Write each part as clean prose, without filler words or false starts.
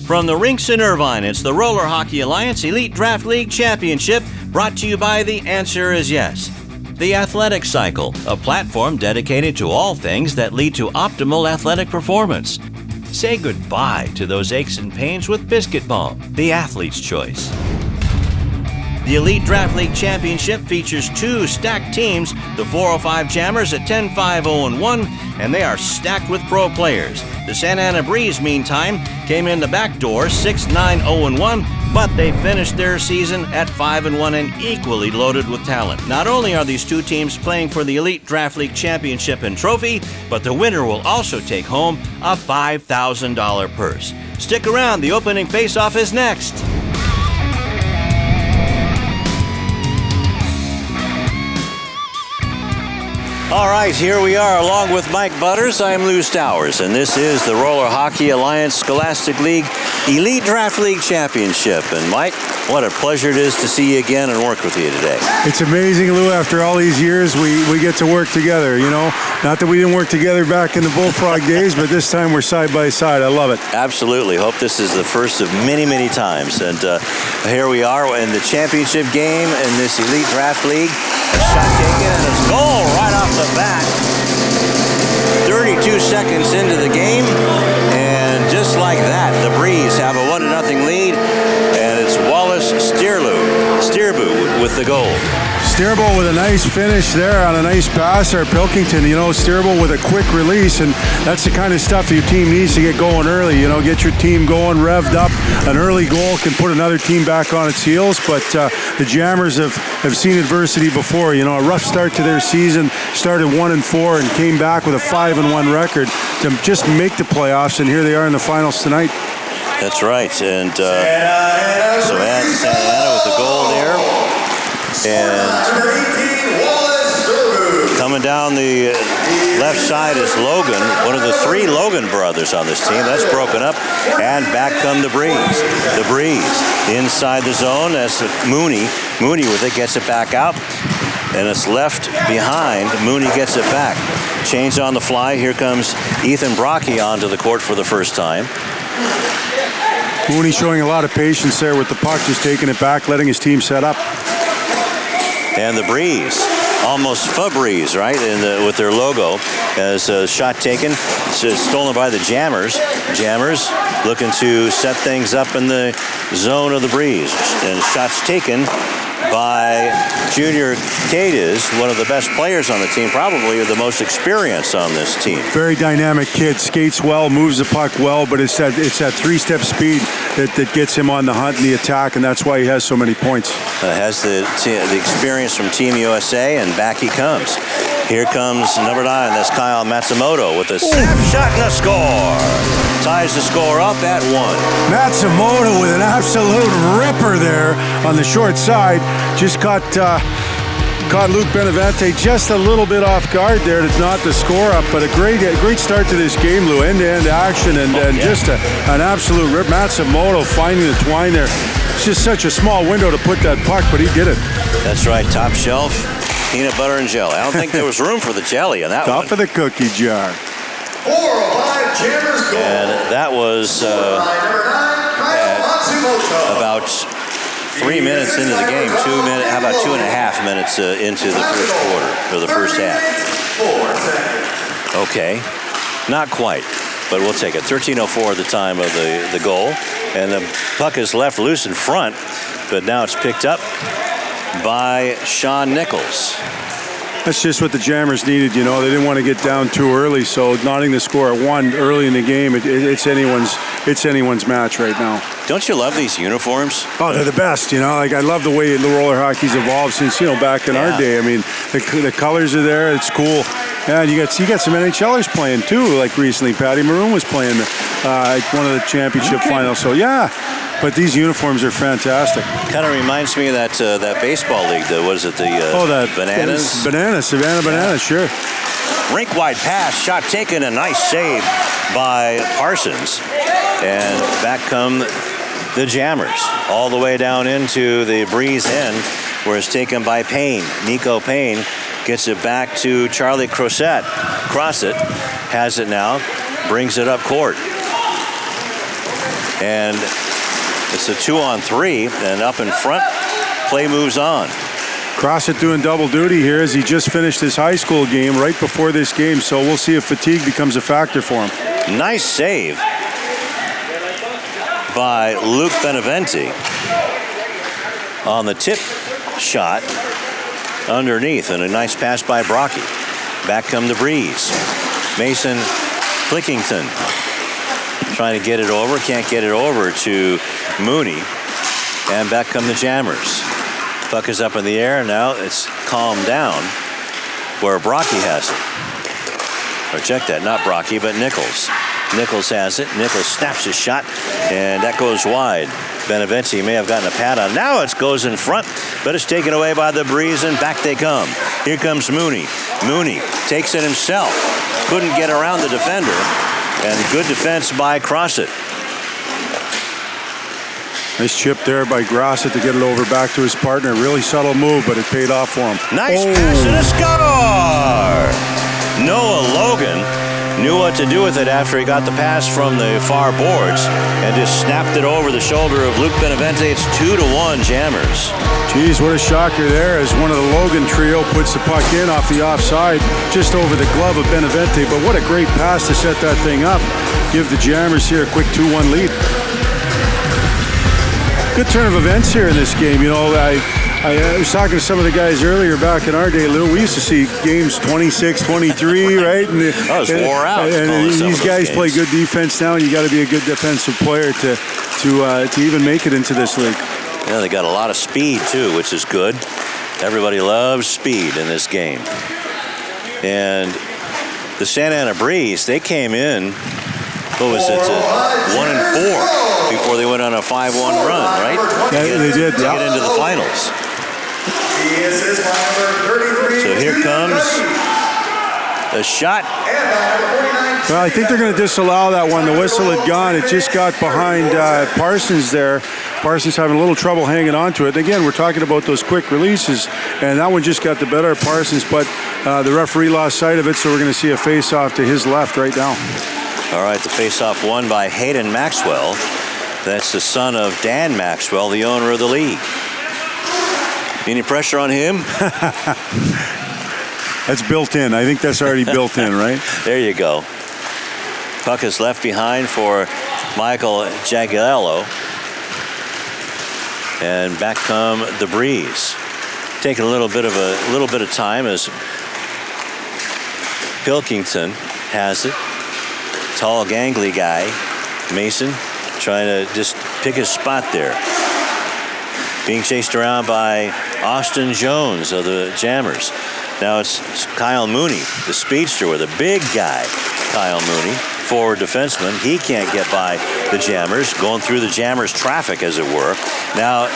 From the Rinks in Irvine, it's the Roller Hockey Alliance Elite Draft League Championship, brought to you by The Answer is Yes. The Athletic Cycle, a platform dedicated to all things that lead to optimal athletic performance. Say goodbye to those aches and pains with Biscuit Balm, the athlete's choice. The Elite Draft League Championship features two stacked teams, the 405 Jammers at 10-5-0-1, and they are stacked with pro players. The Santa Ana Breeze, meantime, came in the back door 6-9-0-1, but they finished their season at 5-1 and equally loaded with talent. Not only are these two teams playing for the Elite Draft League Championship and trophy, but the winner will also take home a $5,000 purse. Stick around, the opening face-off is next. All right, here we are along with Mike Butters. I'm Lou Stowers, and this is the Roller Hockey Alliance Scholastic League Elite Draft League Championship. And Mike, what a pleasure it is to see you again and work with you today. It's amazing, Lou, after all these years, we get to work together, you know. Not that we didn't work together back in the Bullfrog days, but this time we're side by side. I love it. Absolutely. Hope this is the first of many, many times. And here we are in the championship game in this Elite Draft League. A shot taken and a goal right off the bat. 32 seconds into the game, and just like that, the Breeze have a 1-0 lead, and it's Wallace Steerbu with the goal. Steerbo with a nice finish there on a nice pass there. Pilkington, you know, Steerbo with a quick release, and that's the kind of stuff your team needs to get going early. You know, get your team going, revved up. An early goal can put another team back on its heels, but the Jammers have seen adversity before. You know, a rough start to their season, started 1-4 and came back with a 5-1 record to just make the playoffs, and here they are in the finals tonight. That's right, and so Santa Ana with the goal there. And coming down the left side is Logan, one of the three Logan brothers on this team. That's broken up, and back come the Breeze. The Breeze inside the zone. That's Mooney. Mooney with it gets it back out, and it's left behind. Mooney gets it back. Change on the fly. Here comes Ethan Brocky onto the court for the first time. Mooney showing a lot of patience there with the puck, just taking it back, letting his team set up. And the Breeze, almost Febreze, right, with their logo, as a shot taken. It's stolen by the Jammers. Jammers looking to set things up in the zone of the Breeze. And shots taken by Junior Cadiz, one of the best players on the team, probably the most experienced on this team. Very dynamic kid, skates well, moves the puck well, but it's that three-step speed that gets him on the hunt and the attack, and that's why he has so many points. Has the experience from Team USA, and back he comes. Here comes number 9, that's Kyle Matsumoto with a snapshot and a score. Ties the score up at 1. Matsumoto with an absolute ripper there on the short side. Just caught Luke Benavente just a little bit off guard there to knot the score up, but a great start to this game, Lou. End-to-end action and just an absolute rip. Matsumoto finding the twine there. It's just such a small window to put that puck, but he did it. That's right, top shelf, peanut butter and jelly. I don't think there was room for the jelly on that one. Top of the cookie jar. 405 Jammers goal. And that was about 3 minutes into the game. 2 minutes, how about 2.5 minutes into the first quarter, or the first half? Okay, not quite, but we'll take it. 13:04 at the time of the goal, and the puck is left loose in front, but now it's picked up by Sean Nichols. That's just what the Jammers needed, you know. They didn't want to get down too early, so knotting the score at 1 early in the game, it's anyone's match right now. Don't you love these uniforms? Oh, they're the best, you know. Like, I love the way the roller hockey's evolved since, you know, back in our day. I mean, the colors are there. It's cool. Yeah, and you got some NHLers playing too. Like recently, Patty Maroon was playing one of the championship finals. So yeah. But these uniforms are fantastic. Kind of reminds me of that baseball league. That Bananas? Savannah Bananas, sure. Rink-wide pass, shot taken, a nice save by Parsons. And back come the Jammers, all the way down into the Breeze end, where it's taken by Payne. Nico Payne gets it back to Charlie Crossett. Crossett has it now, brings it up court. And it's a 2-on-3, and up in front, play moves on. Crossett doing double duty here as he just finished his high school game right before this game, so we'll see if fatigue becomes a factor for him. Nice save by Luke Beneventi on the tip shot underneath, and a nice pass by Brocky. Back come the Breeze. Mason Plickington trying to get it over, can't get it over to Mooney, and back come the Jammers. Puck is up in the air, now it's calmed down where Brocky has it. Or check that, not Brocky, but Nichols. Nichols has it. Nichols snaps his shot, and that goes wide. Beneventi may have gotten a pad on. Now it goes in front, but it's taken away by the Breeze, and back they come. Here comes Mooney. Mooney takes it himself. Couldn't get around the defender, and good defense by Crossett. Nice chip there by Grossett to get it over back to his partner. Really subtle move, but it paid off for him. Nice pass and a score! Noah Logan knew what to do with it after he got the pass from the far boards and just snapped it over the shoulder of Luke Beneventi. It's 2-1 Jammers. Geez, what a shocker there as one of the Logan trio puts the puck in off the offside, just over the glove of Beneventi. But what a great pass to set that thing up. Give the Jammers here a quick 2-1 lead. Good turn of events here in this game. You know, I was talking to some of the guys earlier back in our day, Lou. We used to see games 26-23, right? And I was wore out. And these guys play good defense now, and you got to be a good defensive player to even make it into this league. Yeah, they got a lot of speed too, which is good. Everybody loves speed in this game. And the Santa Ana Breeze, they came in, what was it, 1-4 before they went on a 5-1 run, right? Yeah, they did. To get into the finals. So here comes a shot. Well, I think they're going to disallow that one. The whistle had gone. It just got behind Parsons there. Parsons having a little trouble hanging on to it. Again, we're talking about those quick releases, and that one just got the better of Parsons, but the referee lost sight of it, so we're going to see a face-off to his left right now. All right, the face-off won by Hayden Maxwell. That's the son of Dan Maxwell, the owner of the league. Any pressure on him? That's built in. I think that's already built in, right? There you go. Puck is left behind for Michael Jagiello. And back come the Breeze. Taking a little bit of time as Pilkington has it. Tall, gangly guy. Mason trying to just pick his spot there. Being chased around by Austin Jones of the Jammers. Now it's Kyle Mooney, the speedster with a big guy. Kyle Mooney, forward defenseman. He can't get by the Jammers, going through the Jammers traffic, as it were. Now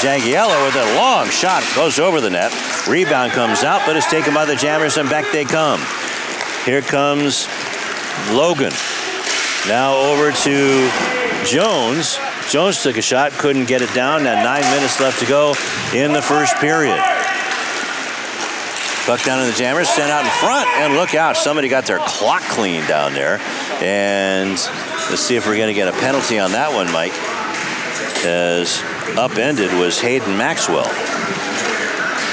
Jagiello with a long shot goes over the net. Rebound comes out, but it's taken by the Jammers, and back they come. Here comes Logan. Now over to Jones. Jones took a shot, couldn't get it down. Now 9 minutes left to go in the first period. Puck down to the Jammers, sent out in front, and look out, somebody got their clock clean down there. And let's see if we're going to get a penalty on that one, Mike. As upended was Hayden Maxwell.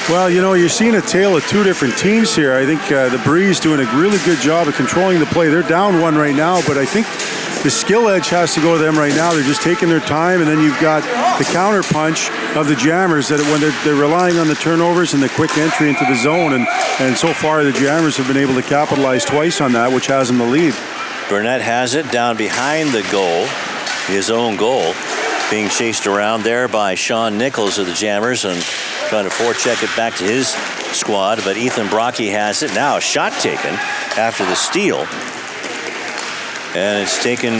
Well, you know, you're seeing a tale of two different teams here. I think the Breeze doing a really good job of controlling the play. They're down one right now, but I think the skill edge has to go to them right now. They're just taking their time, and then you've got the counter punch of the Jammers that when they're relying on the turnovers and the quick entry into the zone, and so far the Jammers have been able to capitalize twice on that, which has them the lead. Burnett has it down behind the goal, his own goal, being chased around there by Sean Nichols of the Jammers and trying to forecheck it back to his squad, but Ethan Brocky has it. Now a shot taken after the steal. And it's taken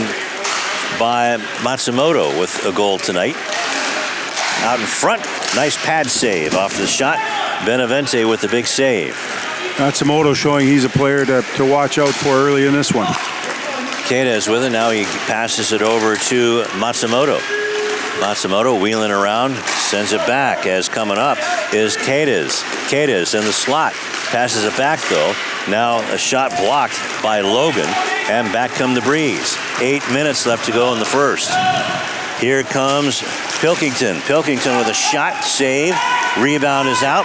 by Matsumoto with a goal tonight. Out in front, nice pad save off the shot. Beneventi with the big save. Matsumoto showing he's a player to watch out for early in this one. Queda is with it. Now he passes it over to Matsumoto. Matsumoto wheeling around, sends it back. As coming up is Quedas. Quedas in the slot. Passes it back though Now a shot blocked by Logan, and back come the Breeze. 8 minutes left to go in the first. Here comes Pilkington. Pilkington with a shot, save. Rebound is out,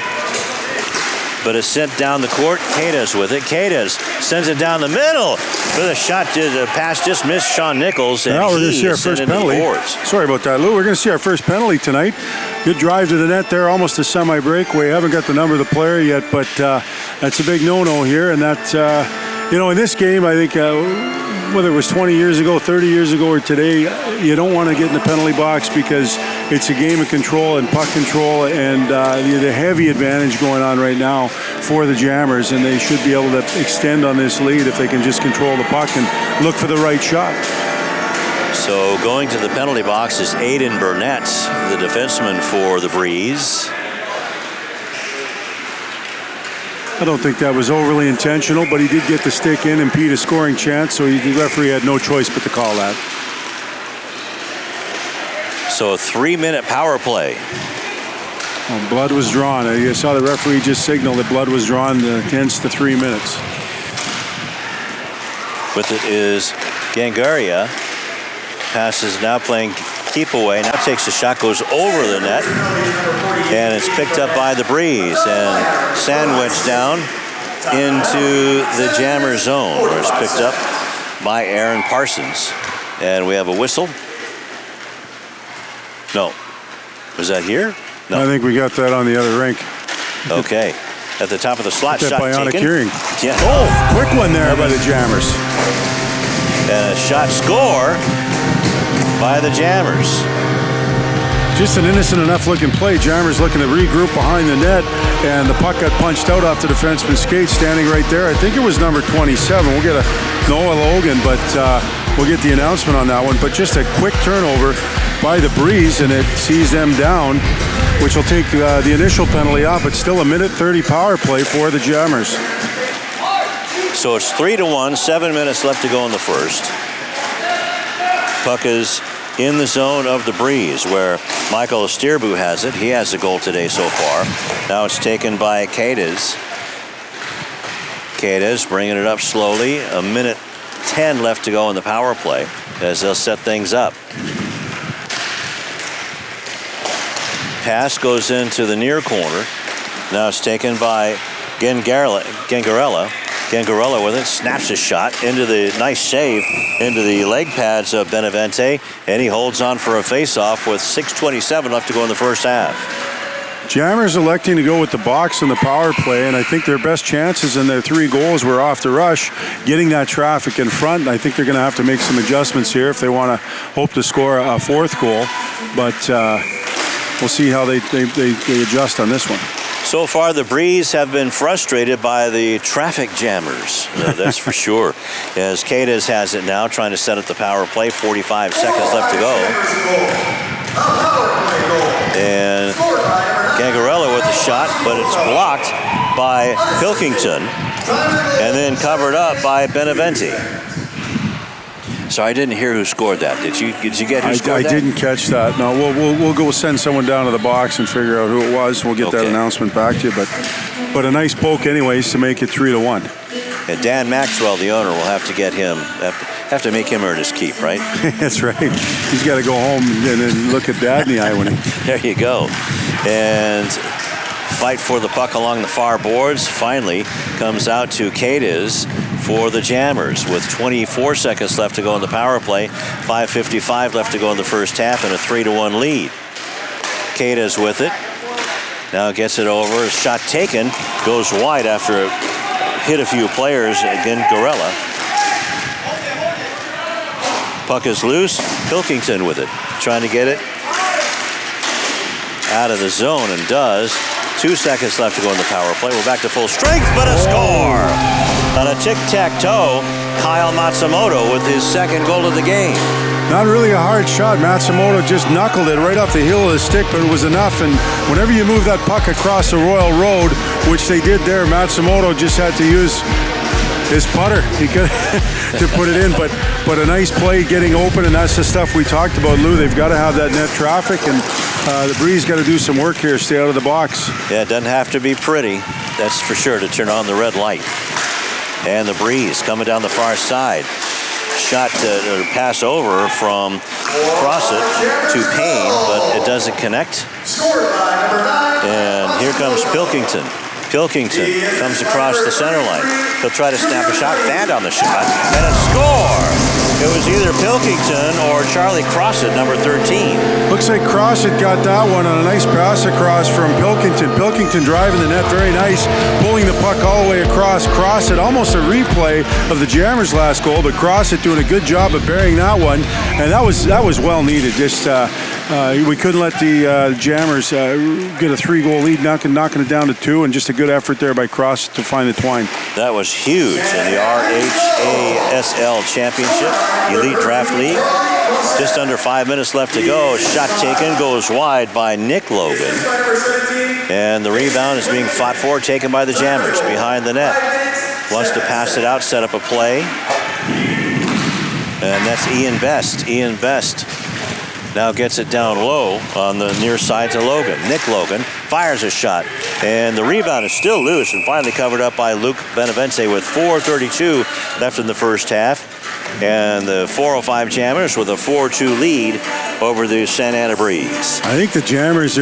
but it's sent down the court. Cades with it. Cades sends it down the middle. With a shot, the pass just missed Sean Nichols, and now we're going to he see our is sent first into penalty. the boards. Sorry about that, Lou. We're going to see our first penalty tonight. Good drive to the net there, almost a semi-breakaway. Haven't got the number of the player yet, but that's a big no-no here. And that, in this game, I think whether it was 20 years ago, 30 years ago, or today, you don't want to get in the penalty box because it's a game of control and puck control, and the heavy advantage going on right now for the Jammers, and they should be able to extend on this lead if they can just control the puck and look for the right shot. So going to the penalty box is Aiden Burnett, the defenseman for the Breeze. I don't think that was overly intentional, but he did get the stick in, impede a scoring chance, so the referee had no choice but to call that. So a 3-minute power play. Well, blood was drawn. I saw the referee just signal that blood was drawn against the 3 minutes. With it is Gangaria. Pass is now playing keep away. Now takes a shot, goes over the net, and it's picked up by the Breeze and sandwiched down into the Jammer zone, where it's picked up by Aaron Parsons. And we have a whistle. No. Was that here? No. I think we got that on the other rink. Okay. At the top of the slot, shot bionic taken. hearing. Yeah. Oh, quick one there by the Jammers. And a shot score by the Jammers. Just an innocent enough looking play. Jammers looking to regroup behind the net, and the puck got punched out off the defenseman's skate, standing right there. I think it was number 27. We'll get a Noah Logan, but we'll get the announcement on that one. But just a quick turnover by the Breeze, and it sees them down, which will take the initial penalty off, but still a minute 30 power play for the Jammers. So it's 3-1, 7 minutes left to go in the first. Puck is in the zone of the Breeze, where Michael Estirbu has it. He has the goal today so far. Now it's taken by Cades. Cades bringing it up slowly. A minute 10 left to go in the power play as they'll set things up. Pass goes into the near corner. Now it's taken by Gangarella. Gangarella with it, snaps a shot into the nice save into the leg pads of Benavente, and he holds on for a face-off with 6:27 left to go in the first half. Jammers electing to go with the box in the power play, and I think their best chances in their 3 goals were off the rush, getting that traffic in front. And I think they're going to have to make some adjustments here if they want to hope to score a 4th goal. But we'll see how they adjust on this one. So far, the Breeze have been frustrated by the traffic jammers. That's for sure. As Cades has it now, trying to set up the power play. 45 seconds left to go. And Gangarella with a shot, but it's blocked by Pilkington and then covered up by Benavente. So I didn't hear who scored that. Did you get who scored that? I didn't catch that. No, we'll go send someone down to the box and figure out who it was. We'll get that announcement back to you. But a nice poke anyways to make it 3-1. And Dan Maxwell, the owner, will have to get him, have to make him earn his keep, right? That's right. He's got to go home and then look at Dad in the eye when he... There you go. And fight for the puck along the far boards finally comes out to Cades for the Jammers with 24 seconds left to go in the power play, 5:55 left to go in the first half, and a 3-1 lead. Cades with it. Now gets it over. Shot taken. Goes wide after it hit a few players. Again, Gorella. Puck is loose. Pilkington with it. Trying to get it out of the zone, and does. 2 seconds left to go in the power play. We're back to full strength, but a score! On a tic-tac-toe, Kyle Matsumoto with his 2nd goal of the game. Not really a hard shot. Matsumoto just knuckled it right off the heel of the stick, but it was enough. And whenever you move that puck across the Royal Road, which they did there, Matsumoto just had to use his putter to put it in. But a nice play getting open, and that's the stuff we talked about, Lou. They've got to have that net traffic, and the Breeze got to do some work here, stay out of the box. Yeah, it doesn't have to be pretty, that's for sure, to turn on the red light. And the Breeze coming down the far side. Shot to pass over from Crossit to Payne, but it doesn't connect. And here comes Pilkington. Pilkington comes across the center line. He'll try to snap a shot, fan on the shot, and a score! It was either Pilkington or Charlie Crossit, number 13. Looks like Crossit got that one on a nice pass across from Pilkington. Pilkington driving the net, very nice, pulling the puck all the way across. Crossit, almost a replay of the Jammers' last goal, but Crossit doing a good job of burying that one, and that was well needed. Just we couldn't let the Jammers get a 3-goal lead, knocking it down to 2, and just a good effort there by Crossit to find the twine. That was huge in the RHASL Championship, Elite Draft League. Just under 5 minutes left to go. Shot taken, goes wide by Nick Logan. And the rebound is being fought for, taken by the Jammers behind the net. Wants to pass it out, set up a play. And that's Ian Best. Ian Best now gets it down low on the near side to Logan. Nick Logan fires a shot, and the rebound is still loose and finally covered up by Luke Benavente with 4:32 left in the first half. And the 405 Jammers with a 4-2 lead over the Santa Ana Breeze. I think the Jammers'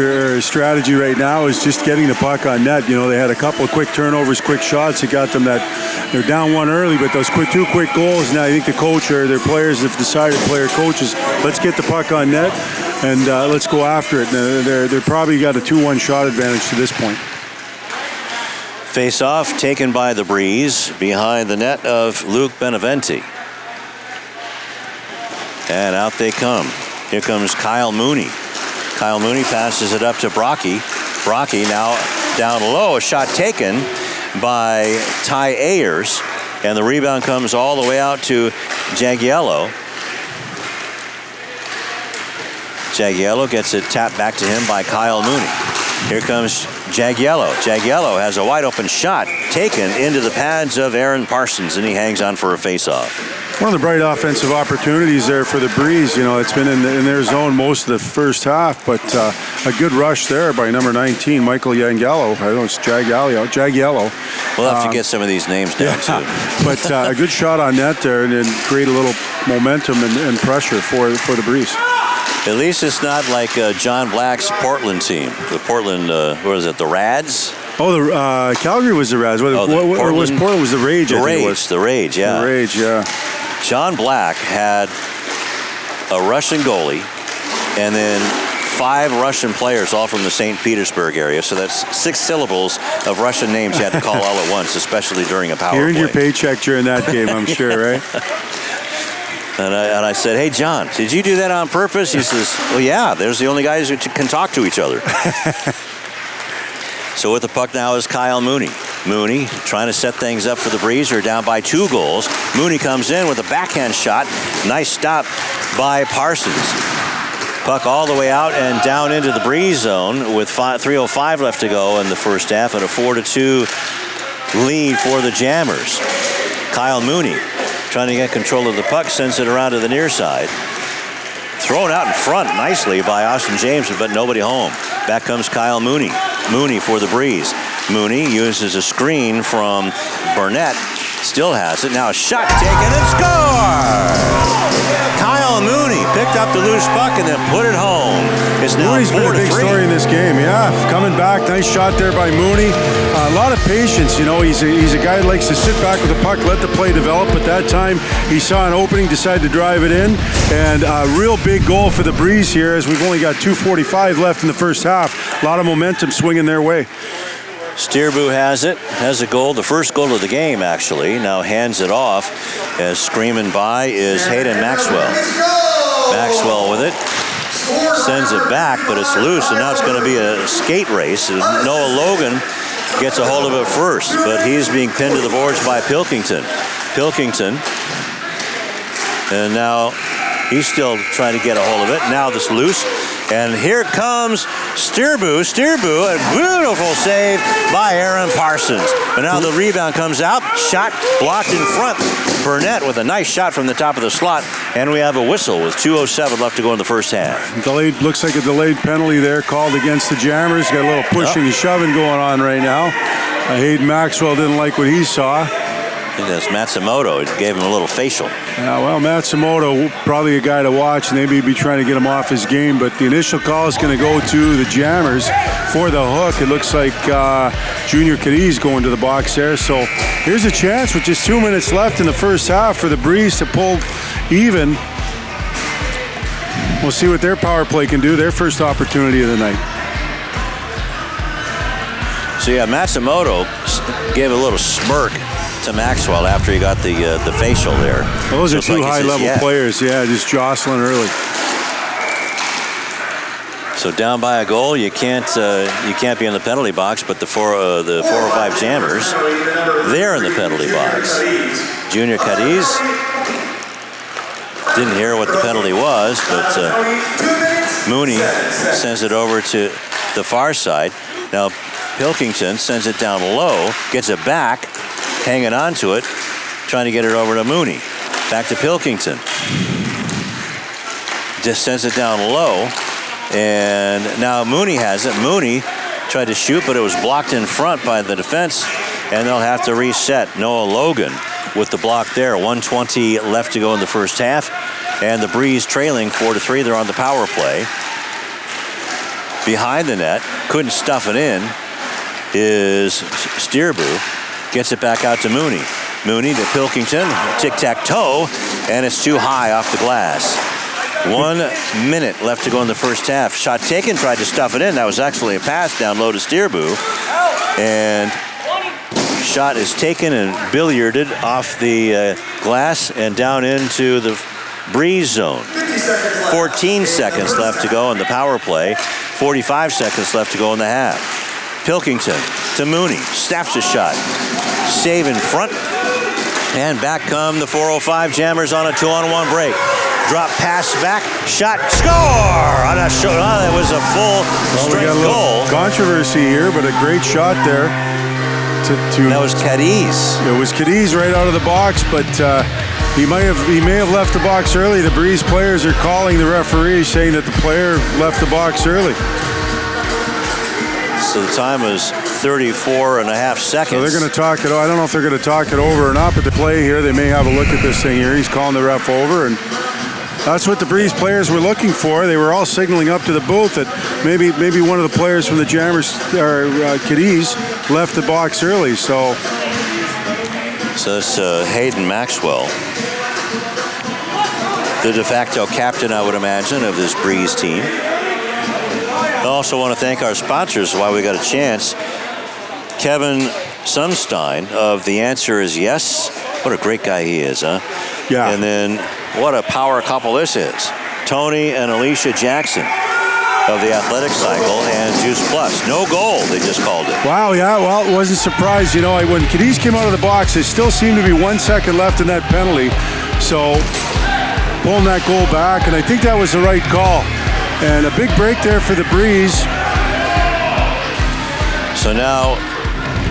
strategy right now is just getting the puck on net. You know, they had a couple of quick turnovers, quick shots that got them that they're down one early, but those two quick goals. Now I think the coach or their players have decided, player coaches, let's get the puck on net and let's go after it. They're probably got a 2-1 shot advantage to this point. Face-off taken by the Breeze behind the net of Luke Benavente. And out they come. Here comes Kyle Mooney. Kyle Mooney passes it up to Brocky. Brocky now down low. A shot taken by Ty Ayers. And the rebound comes all the way out to Jagiello. Jagiello gets it tapped back to him by Kyle Mooney. Here comes Jagiello. Jagiello has a wide open shot taken into the pads of Aaron Parsons, and he hangs on for a face-off. One of the bright offensive opportunities there for the Breeze. You know, it's been in their zone most of the first half, but a good rush there by number 19, Michael Jagiello. I don't know, it's Jagiello. We'll have to get some of these names down, too. But a good shot on net there and create a little momentum and pressure for the Breeze. At least it's not like John Black's Portland team. The Portland, what is it, the Rads? Oh, the Calgary was the Rads. Or was Portland was the Rage? The Rage, yeah. The Rage, yeah. John Black had a Russian goalie and then 5 Russian players, all from the St. Petersburg area. So that's 6 syllables of Russian names you had to call all at once, especially during a power play. You earned your paycheck during that game, I'm sure, right? And I said, hey, John, did you do that on purpose? He says, well, yeah, there's the only guys who can talk to each other. So with the puck now is Kyle Mooney. Mooney trying to set things up for the Breeze. They're down by 2 goals. Mooney comes in with a backhand shot. Nice stop by Parsons. Puck all the way out and down into the Breeze zone with 3:05 left to go in the first half and a 4-2 lead for the Jammers. Kyle Mooney trying to get control of the puck, sends it around to the near side. Thrown out in front nicely by Austin James, but nobody home. Back comes Kyle Mooney. Mooney for the Breeze. Mooney uses a screen from Burnett. Still has it. Now a shot taken and score! Kyle Mooney picked up the loose puck and then put it home. It's now 4-3. Mooney's been a big story in this game. Yeah, coming back. Nice shot there by Mooney. A lot of patience. You know, he's a guy that likes to sit back with the puck, let the play develop. But that time he saw an opening, decided to drive it in. And a real big goal for the Breeze here as we've only got 2:45 left in the first half. A lot of momentum swinging their way. Steerbu has it, has a goal, the first goal of the game actually. Now hands it off as screaming by is Hayden Maxwell. Maxwell with it, sends it back, but it's loose, and now it's going to be a skate race. Noah Logan gets a hold of it first, but he's being pinned to the boards by Pilkington. Pilkington, and now he's still trying to get a hold of it. Now this loose. And here comes Steerbu. Steerbu, a beautiful save by Aaron Parsons. But now the rebound comes out. Shot blocked in front. Burnett with a nice shot from the top of the slot. And we have a whistle with 2:07 left to go in the first half. Looks like a delayed penalty there called against the Jammers. Got a little pushing and shoving going on right now. Hayden Maxwell didn't like what he saw. think that's Matsumoto. It gave him a little facial. Yeah, well, Matsumoto, probably a guy to watch. Maybe be trying to get him off his game, but the initial call is going to go to the Jammers for the hook. It looks like Junior Cadiz going to the box there. So here's a chance with just 2 minutes left in the first half for the Breeze to pull even. We'll see what their power play can do. Their first opportunity of the night. So yeah, Matsumoto gave a little smirk to Maxwell after he got the facial there. Well, those are two high-level players. Yeah, just jostling early. So down by a goal, you can't be in the penalty box. But the 405 Jammers, they're in the penalty box. Junior Cadiz didn't hear what the penalty was, but Mooney sends it over to the far side. Now Pilkington sends it down low, gets it back, hanging on to it, trying to get it over to Mooney. Back to Pilkington. Just sends it down low, and now Mooney has it. Mooney tried to shoot, but it was blocked in front by the defense, and they'll have to reset. Noah Logan with the block there. 1:20 left to go in the first half, and the Breeze trailing 4-3. They're on the power play. Behind the net, couldn't stuff it in, is Steerbu. Gets it back out to Mooney. Mooney to Pilkington, tic-tac-toe, and it's too high off the glass. 1 minute left to go in the first half. Shot taken, tried to stuff it in. That was actually a pass down low to Steerbu. And shot is taken and billiarded off the glass and down into the Breeze zone. 14 seconds left to go in the power play. 45 seconds left to go in the half. Pilkington to Mooney, snaps a shot. Save in front, and back come the 405 Jammers on a 2-on-1 break. Drop pass back, shot, score! On a shot, that was a full strength goal. Controversy here, but a great shot there. That was Cadiz. It was Cadiz right out of the box, but he may have left the box early. The Breeze players are calling the referee, saying that the player left the box early. So the time was 34.5 seconds. So they're going to talk it. I don't know if they're going to talk it over or not, but the play here, they may have a look at this thing here. He's calling the ref over, and that's what the Breeze players were looking for. They were all signaling up to the booth that maybe one of the players from the Jammers, or Cadiz, left the box early. So it's Hayden Maxwell, the de facto captain, I would imagine, of this Breeze team. I also want to thank our sponsors while we got a chance. Kevin Sumstine of The Answer Is Yes. What a great guy he is, huh? Yeah. And then what a power couple this is. Tony and Alicia Jackson of the Athletic Cycle and Juice Plus. No goal, they just called it. Wow, yeah, well, it wasn't surprised. You know, when Cadiz came out of the box, there still seemed to be 1 second left in that penalty. So pulling that goal back, and I think that was the right call. And a big break there for the Breeze. So now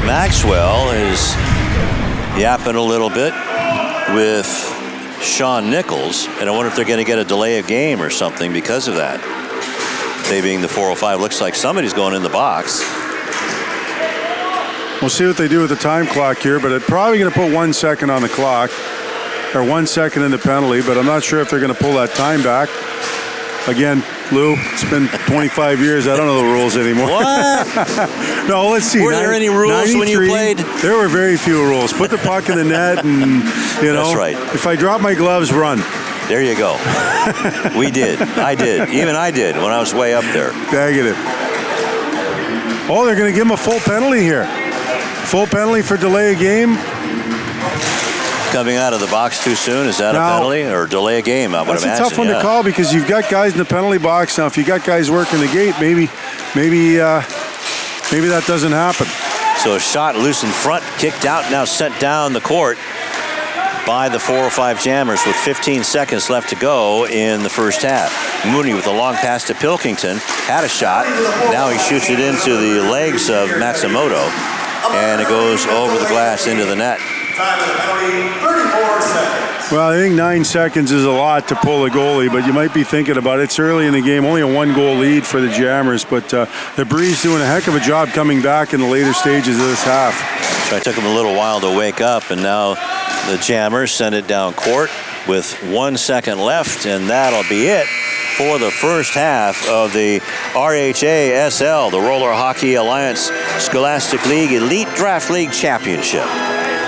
Maxwell is yapping a little bit with Sean Nichols, and I wonder if they're going to get a delay of game or something because of that. They being the 405, looks like somebody's going in the box. We'll see what they do with the time clock here, but they're probably going to put 1 second on the clock, or 1 second in the penalty, but I'm not sure if they're going to pull that time back. Again, Lou, it's been 25 years. I don't know the rules anymore. What? No, let's see. Were there any rules when you played? There were very few rules. Put the puck in the net, and That's right. If I drop my gloves, run. There you go. We did. I did. Even I did when I was way up there. Negative. Oh, they're going to give him a full penalty here. Full penalty for delay of game. Coming out of the box too soon, is that a penalty or delay a game? I would imagine. That's a tough one to call because you've got guys in the penalty box now. If you got guys working the gate, maybe that doesn't happen. So a shot loose in front, kicked out, now sent down the court by the 405 Jammers with 15 seconds left to go in the first half. Mooney with a long pass to Pilkington, had a shot. Now he shoots it into the legs of Matsumoto, and it goes over the glass into the net. Well, I think 9 seconds is a lot to pull a goalie, but you might be thinking about it. It's early in the game, only a 1-goal lead for the Jammers, but the Breeze doing a heck of a job coming back in the later stages of this half. So it took him a little while to wake up, and now the Jammers send it down court with 1 second left, and that'll be it for the first half of the RHASL, the Roller Hockey Alliance Scholastic League Elite Draft League Championship.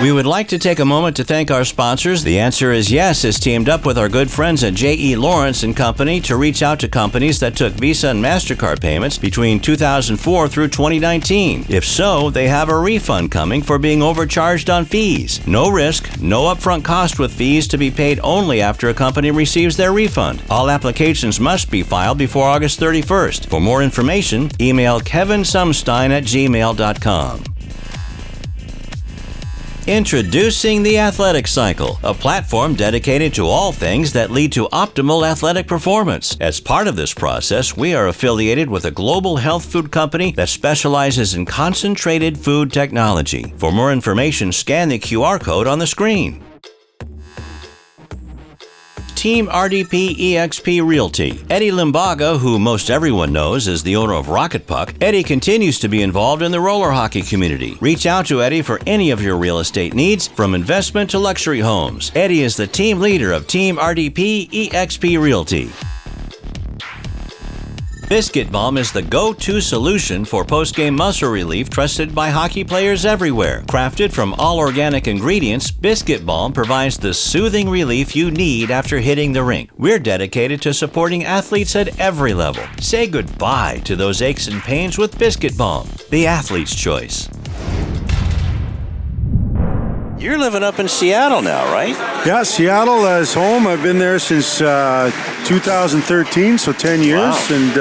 We would like to take a moment to thank our sponsors. The Answer is Yes has teamed up with our good friends at J.E. Lawrence & Company to reach out to companies that took Visa and Mastercard payments between 2004 through 2019. If so, they have a refund coming for being overcharged on fees. No risk, no upfront cost with fees to be paid only after a company receives their refund. All applications must be filed before August 31st. For more information, email kevinsumstine@gmail.com. Introducing the Athletic Cycle, a platform dedicated to all things that lead to optimal athletic performance. As part of this process, we are affiliated with a global health food company that specializes in concentrated food technology. For more information, scan the QR code on the screen. Team RDP EXP Realty. Eddie Limbaga, who most everyone knows as the owner of Rocket Puck, Eddie continues to be involved in the roller hockey community. Reach out to Eddie for any of your real estate needs, from investment to luxury homes. Eddie is the team leader of Team RDP EXP Realty. Biscuit Balm is the go-to solution for post-game muscle relief trusted by hockey players everywhere. Crafted from all organic ingredients, Biscuit Balm provides the soothing relief you need after hitting the rink. We're dedicated to supporting athletes at every level. Say goodbye to those aches and pains with Biscuit Balm, the athlete's choice. You're living up in Seattle now, right? Yeah, Seattle is home. I've been there since 2013, so 10 years. Wow. And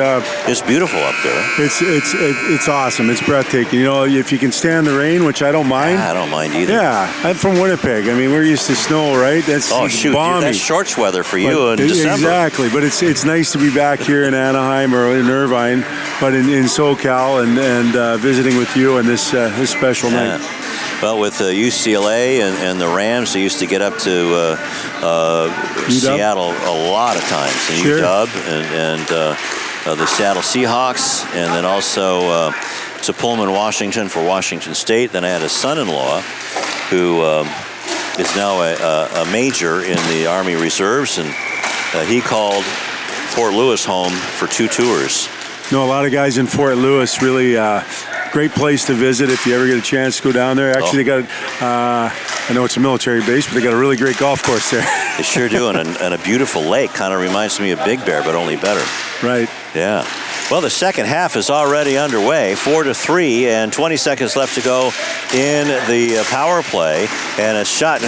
it's beautiful up there. It's awesome. It's breathtaking. You know, if you can stand the rain, which I don't mind. I don't mind either. Yeah, I'm from Winnipeg. I mean, we're used to snow, right? That's shoot, balmy. That's shorts weather for you in December. Exactly, but it's nice to be back here in Anaheim or in Irvine, but in SoCal and visiting with you on this special night. Well, with UCLA and the Rams, they used to get up to Seattle a lot of times. And Sure. UW and the Seattle Seahawks, and then also to Pullman, Washington for Washington State. Then I had a son-in-law who is now a major in the Army Reserves, and he called Fort Lewis home for 2 tours. No, a lot of guys in Fort Lewis, really great place to visit if you ever get a chance to go down there. Actually, they got, I know it's a military base, but they got a really great golf course there. They sure do, and a beautiful lake. Kind of reminds me of Big Bear, but only better. Right. Yeah. Well, the second half is already underway, 4-3, and 20 seconds left to go in the power play. And a shot,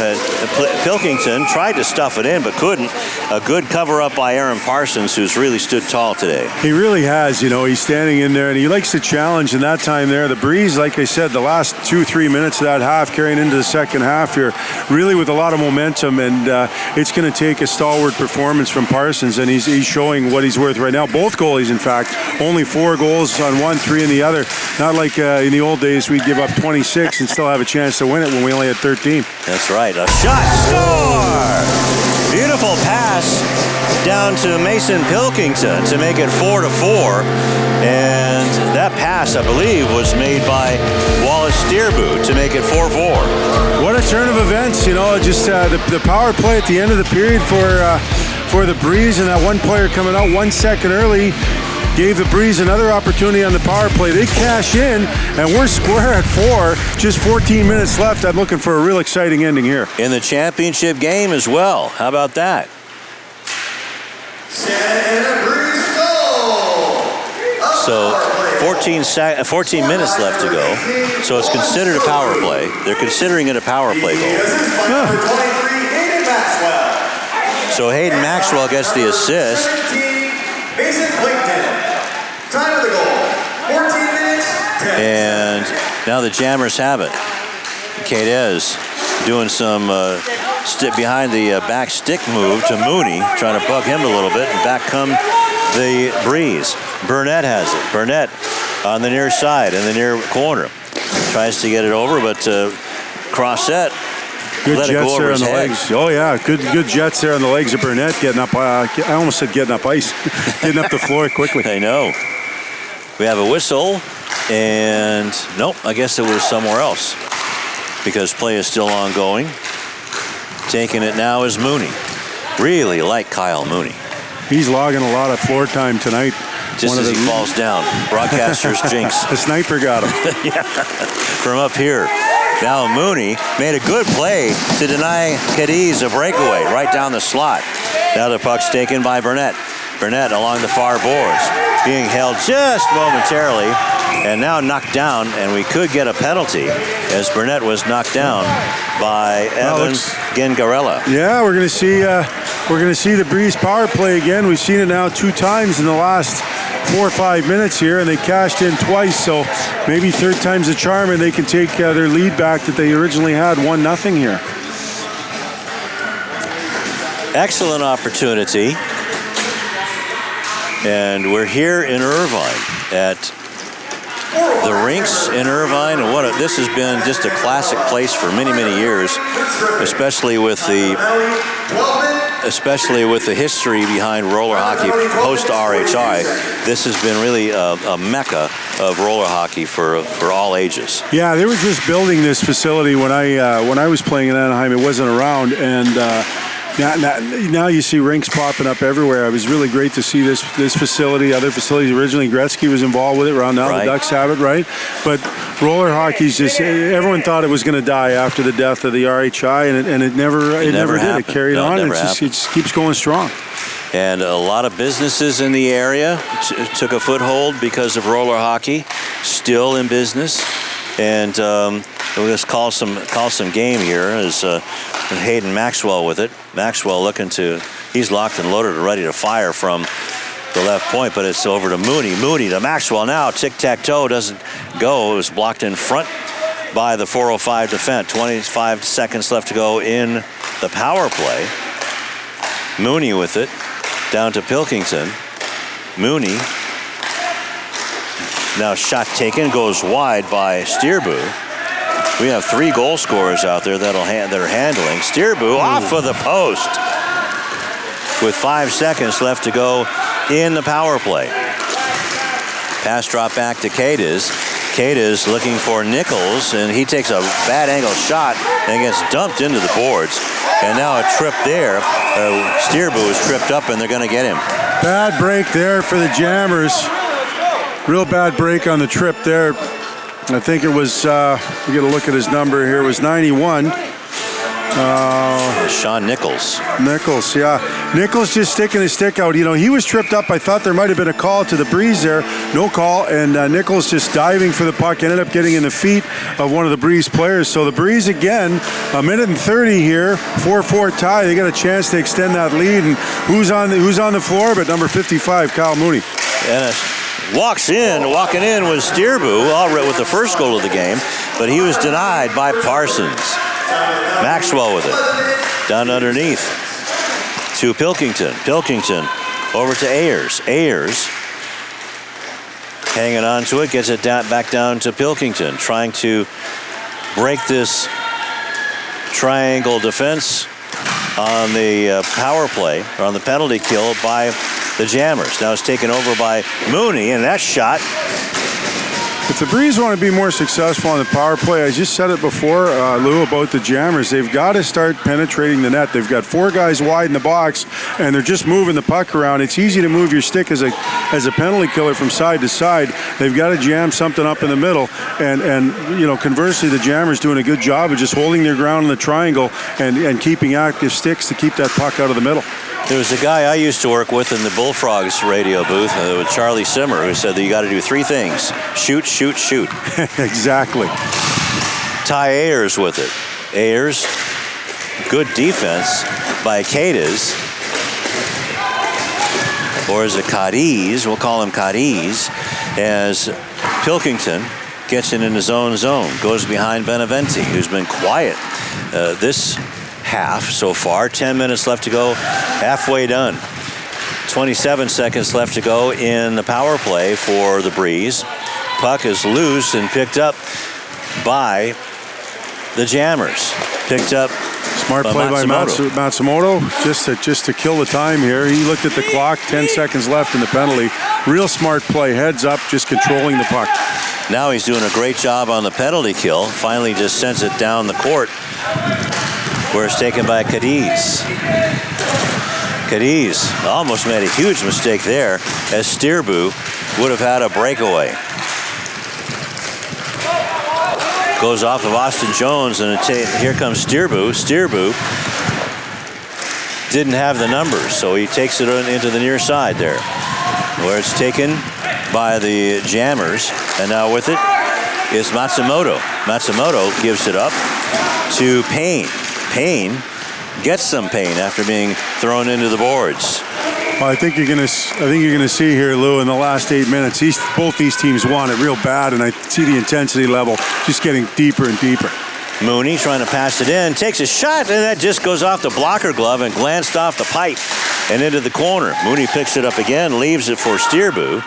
Pilkington tried to stuff it in, but couldn't. A good cover-up by Aaron Parsons, who's really stood tall today. He really has. You know, he's standing in there, and he likes to challenge. And that time there, the breeze, like I said, the last 2-3 minutes of that half, carrying into the second half here, really with a lot of momentum. And it's going to take a stalwart performance from Parsons, and he's showing what he's worth right now. Both goalies, in fact. Only 4 goals on one, 3 in the other. Not like in the old days we'd give up 26 and still have a chance to win it when we only had 13. That's right. A shot. Score! Beautiful pass down to Mason Pilkington to make it 4-4. And that pass, I believe, was made by Wallace Steerboot to make it 4-4. What a turn of events. You know, just the power play at the end of the period for the Breeze, and that one player coming out 1 second early gave the Breeze another opportunity on the power play. They cash in, and we're square at 4. Just 14 minutes left. I'm looking for a real exciting ending here. In the championship game as well. How about that? So 14 minutes left to go. So it's considered a power play. They're considering it a power play goal. Yeah. So Hayden Maxwell gets the assist. Time of the goal, 14 minutes, 10. And now the Jammers have it. Cadez doing some behind the back stick move to Mooney, trying to bug him a little bit, and back come the Breeze. Burnett has it. Burnett on the near side, in the near corner. Tries to get it over, but Crossett Good let jets it go there over on his the head. legs. Oh, yeah. Good jets there on the legs of Burnett getting up. I almost said getting up ice. Getting up the floor quickly. I know. We have a whistle, and nope, I guess it was somewhere else. because play is still ongoing. Taking it now is Mooney. Really like Kyle Mooney. He's logging a lot of floor time tonight. Just as he falls down. Broadcaster's jinx. The sniper got him. Yeah. From up here. Now Mooney made a good play to deny Cadiz a breakaway right down the slot. Now the puck's taken by Burnett. Burnett along the far boards, being held just momentarily, and now knocked down, and we could get a penalty as Burnett was knocked down by Evans Gengarella. Yeah, we're going to see the Breeze power play again. We've seen it now 2 times in the last 4 or 5 minutes here, and they cashed in twice, so maybe third time's the charm, and they can take their lead back that they originally had 1-0 here. Excellent opportunity. And we're here in Irvine at the Rinks in Irvine. And this has been just a classic place for many, many years, especially with the history behind roller hockey post RHI. This has been really a mecca of roller hockey for all ages. Yeah, they were just building this facility when I was playing in Anaheim. It wasn't around, and now you see rinks popping up everywhere. It was really great to see this facility, other facilities. Originally, Gretzky was involved with it. Around now, right. The Ducks have it, right? But roller hockey's just, everyone thought it was going to die after the death of the RHI, and it never did. It carried on. It just keeps going strong. And a lot of businesses in the area took a foothold because of roller hockey, still in business. And we'll just call some game here as Hayden Maxwell with it. Maxwell he's locked and loaded and ready to fire from the left point, but it's over to Mooney. Mooney to Maxwell now. Tic-tac-toe doesn't go. It was blocked in front by the 405 defense. 25 seconds left to go in the power play. Mooney with it. Down to Pilkington. Mooney. Now shot taken, goes wide by Steerbu. We have 3 goal scorers out there that are handling. Steerbu off of the post with 5 seconds left to go in the power play. Pass drop back to Cadiz. Cadiz looking for Nichols, and he takes a bad angle shot and gets dumped into the boards. And now a trip there. Steerbu is tripped up, and they're going to get him. Bad break there for the Jammers. Real bad break on the trip there. I think it was, we got to look at his number here, it was 91. Sean Nichols. Nichols, yeah. Nichols just sticking his stick out. You know, he was tripped up. I thought there might have been a call to the Breeze there. No call, and Nichols just diving for the puck. Ended up getting in the feet of one of the Breeze players. So the Breeze again, 1:30 here, 4-4 tie. They got a chance to extend that lead. And who's on the floor? But number 55, Kyle Mooney. And walking in was Steerbu, all right, with the first goal of the game, but he was denied by Parsons. Maxwell with it. Down underneath to Pilkington. Pilkington over to Ayers. Ayers hanging on to it, gets it back down to Pilkington, trying to break this triangle defense on the power play, or on the penalty kill by the Jammers. Now it's taken over by Mooney, and that shot. If the Breeze want to be more successful on the power play, I just said it before, Lou, about the Jammers. They've got to start penetrating the net. They've got 4 guys wide in the box, and they're just moving the puck around. It's easy to move your stick as a penalty killer from side to side. They've got to jam something up in the middle, and you know, conversely, the Jammers doing a good job of just holding their ground in the triangle and keeping active sticks to keep that puck out of the middle. There was a guy I used to work with in the Bullfrogs radio booth with Charlie Simmer, who said that you got to do 3 things: shoot, shoot, shoot. Exactly. Ty Ayers with it. Ayers, good defense by Cadiz. Or is it Cadiz? We'll call him Cadiz. As Pilkington gets it in his own zone, goes behind Beneventi, who's been quiet this half so far. 10 minutes left to go, halfway done. 27 seconds left to go in the power play for the Breeze. Puck is loose and picked up by the Jammers. Picked up. Smart play by Matsumoto, just to kill the time here. He looked at the clock, 10 seconds left in the penalty. Real smart play, heads up, just controlling the puck. Now he's doing a great job on the penalty kill. Finally just sends it down the court where it's taken by Cadiz. Cadiz almost made a huge mistake there, as Steerbu would have had a breakaway. Goes off of Austin Jones, and here comes Steerbu. Steerbu didn't have the numbers, so he takes it into the near side there, where it's taken by the Jammers, and now with it is Matsumoto. Matsumoto gives it up to Payne. Payne gets some pain after being thrown into the boards. Well, I think you're gonna see here, Lou, in the last 8 minutes, both these teams want it real bad, and I see the intensity level just getting deeper and deeper. Mooney trying to pass it in, takes a shot, and that just goes off the blocker glove and glanced off the pipe and into the corner. Mooney picks it up again, leaves it for Steerbu.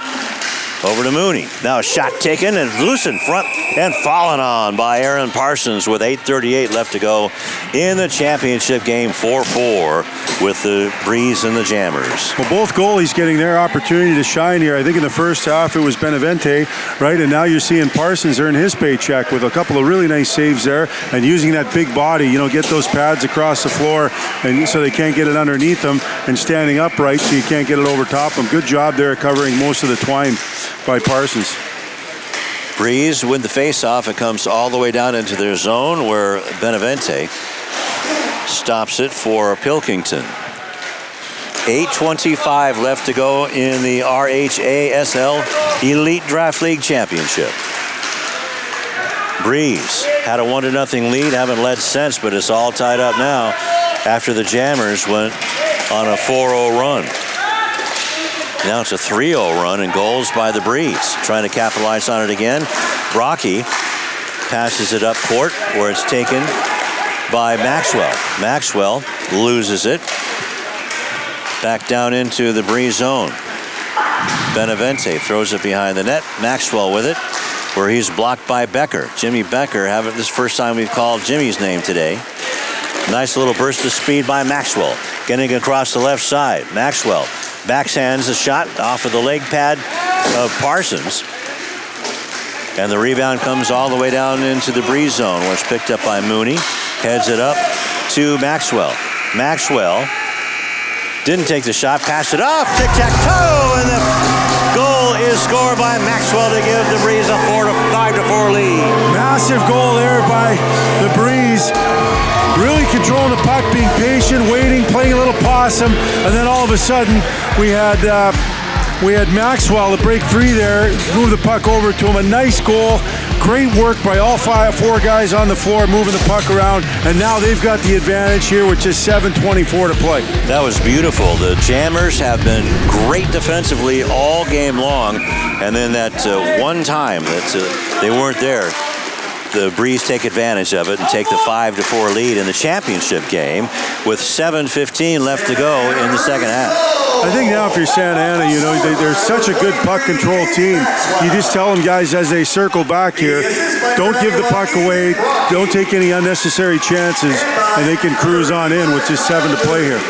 Over to Mooney. Now a shot taken and loose in front and fallen on by Aaron Parsons with 8:38 left to go in the championship game. 4-4 with the Breeze and the Jammers. Well, both goalies getting their opportunity to shine here. I think in the first half it was Benavente, right? And now you're seeing Parsons earn his paycheck with a couple of really nice saves there and using that big body, get those pads across the floor and so they can't get it underneath them and standing upright so you can't get it over top them. Good job there covering most of the twine by Parsons. Breeze with the face-off. It comes all the way down into their zone where Benavente stops it for Pilkington. 8:25 left to go in the RHASL Elite Draft League Championship. Breeze had a 1-0 lead, haven't led since, but it's all tied up now after the Jammers went on a 4-0 run. Now it's a 3-0 run and goals by the Breeze. Trying to capitalize on it again. Brocky passes it up court where it's taken by Maxwell. Maxwell loses it. Back down into the Breeze zone. Benavente throws it behind the net. Maxwell with it, where he's blocked by Becker. Jimmy Becker, this is the first time we've called Jimmy's name today. Nice little burst of speed by Maxwell. Getting across the left side. Maxwell backhands a shot off of the leg pad of Parsons. And the rebound comes all the way down into the Breeze zone, where it's picked up by Mooney. Heads it up to Maxwell. Maxwell didn't take the shot, passed it off. Tic-tac-toe, and the goal is scored by Maxwell to give the Breeze a 5-4 lead. Massive goal there by the Breeze. Really controlling the puck, being patient, waiting, playing a little possum, and then all of a sudden we had Maxwell to break free there, move the puck over to him. A nice goal, great work by all four guys on the floor, moving the puck around, and now they've got the advantage here with just 7:24 to play. That was beautiful. The Jammers have been great defensively all game long, and then that one time that they weren't there, the Breeze take advantage of it and take the 5-4 lead in the championship game with 7:15 left to go in the second half. I think now if you're Santa Ana, they're such a good puck control team. You just tell them, guys, as they circle back here, don't give the puck away, don't take any unnecessary chances, and they can cruise on in with just 7 to play here.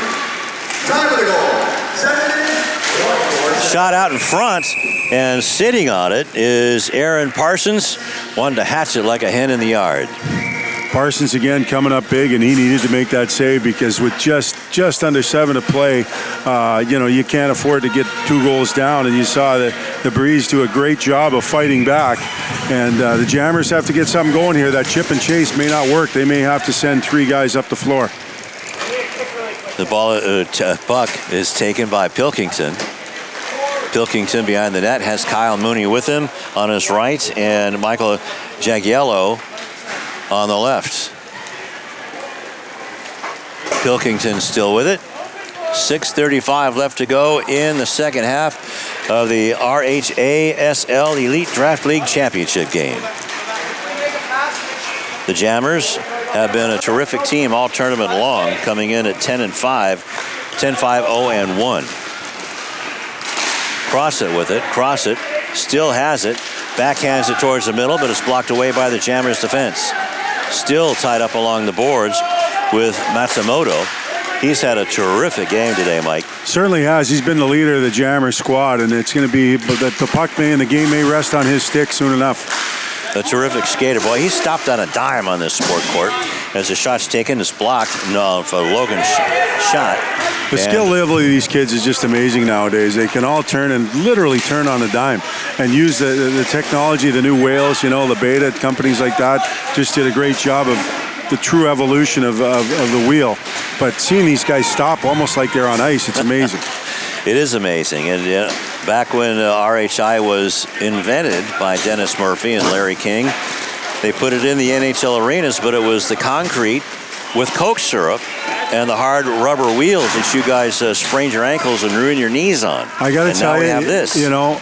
Time of the goal. 7 minutes. Shot out in front, and sitting on it is Aaron Parsons. Wanted to hatch it like a hen in the yard. Parsons again coming up big, and he needed to make that save because with just under 7 to play, you can't afford to get 2 goals down. And you saw the Breeze do a great job of fighting back. And the Jammers have to get something going here. That chip and chase may not work. They may have to send 3 guys up the floor. The ball puck is taken by Pilkington. Pilkington behind the net has Kyle Mooney with him on his right and Michael Jagiello on the left. Pilkington still with it. 6:35 left to go in the second half of the RHASL Elite Draft League Championship game. The Jammers have been a terrific team all tournament long, coming in at 10-5, 10-5-0-1. Cross it with it, cross it, still has it, backhands it towards the middle, but it's blocked away by the Jammers defense. Still tied up along the boards with Matsumoto. He's had a terrific game today, Mike. Certainly has. He's been the leader of the Jammer squad, and it's going to be the puck may and the game may rest on his stick soon enough. A terrific skater. Boy, he stopped on a dime on this sport court. As the shot's taken, it's blocked for Logan's shot. The skill level of these kids is just amazing nowadays. They can all turn and literally turn on a dime and use the technology, the new whales, you know, the beta companies like that just did a great job of the true evolution of the wheel. But seeing these guys stop almost like they're on ice, it's amazing. It is amazing. And back when RHI was invented by Dennis Murphy and Larry King, they put it in the NHL arenas, but it was the concrete with Coke syrup and the hard rubber wheels that you guys sprained your ankles and ruined your knees on. I got to tell you, have this. You know,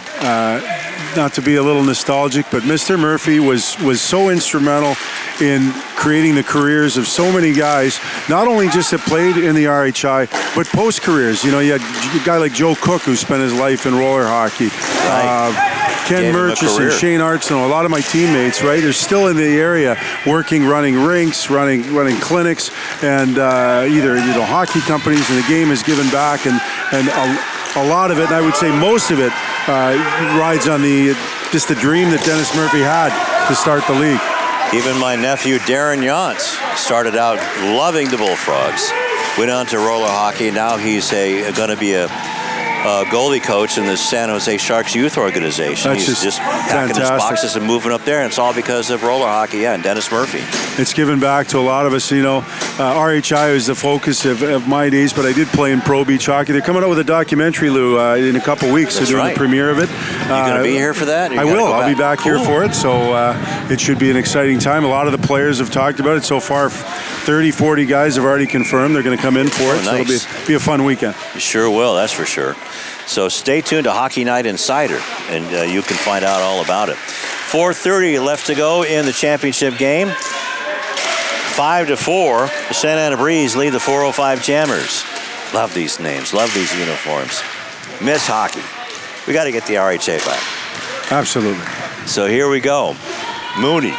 not to be a little nostalgic, but Mr. Murphy was so instrumental in creating the careers of so many guys, not only just that played in the RHI, but post-careers. You know, you had a guy like Joe Cook who spent his life in roller hockey. Right. Ken Murchison, Shane Arsenault, a lot of my teammates, right, are still in the area working, running rinks, running clinics, and either hockey companies, and the game has given back, and a lot of it, and I would say most of it, rides on just the dream that Dennis Murphy had to start the league. Even my nephew Darren Yantz started out loving the Bullfrogs, went on to roller hockey. Now he's going to be a goalie coach in the San Jose Sharks youth organization. That's He's just packing his boxes and moving up there, and it's all because of roller hockey, and Dennis Murphy. It's given back to a lot of us. You know, RHI was the focus of my days, but I did play in pro beach hockey. They're coming out with a documentary, Lou, in a couple weeks. They're doing the premiere of it. You going to be here for that? I will. I'll be back here for it, so it should be an exciting time. A lot of the players have talked about it so far. 30, 40 guys have already confirmed they're going to come in for it, nice. So it'll be a fun weekend. You sure will, that's for sure. So stay tuned to Hockey Night Insider, and you can find out all about it. 4:30 left to go in the championship game. 5-4, the Santa Ana Breeze lead the 405 Jammers. Love these names, love these uniforms. Miss hockey. We got to get the RHA back. Absolutely. So here we go. Mooney,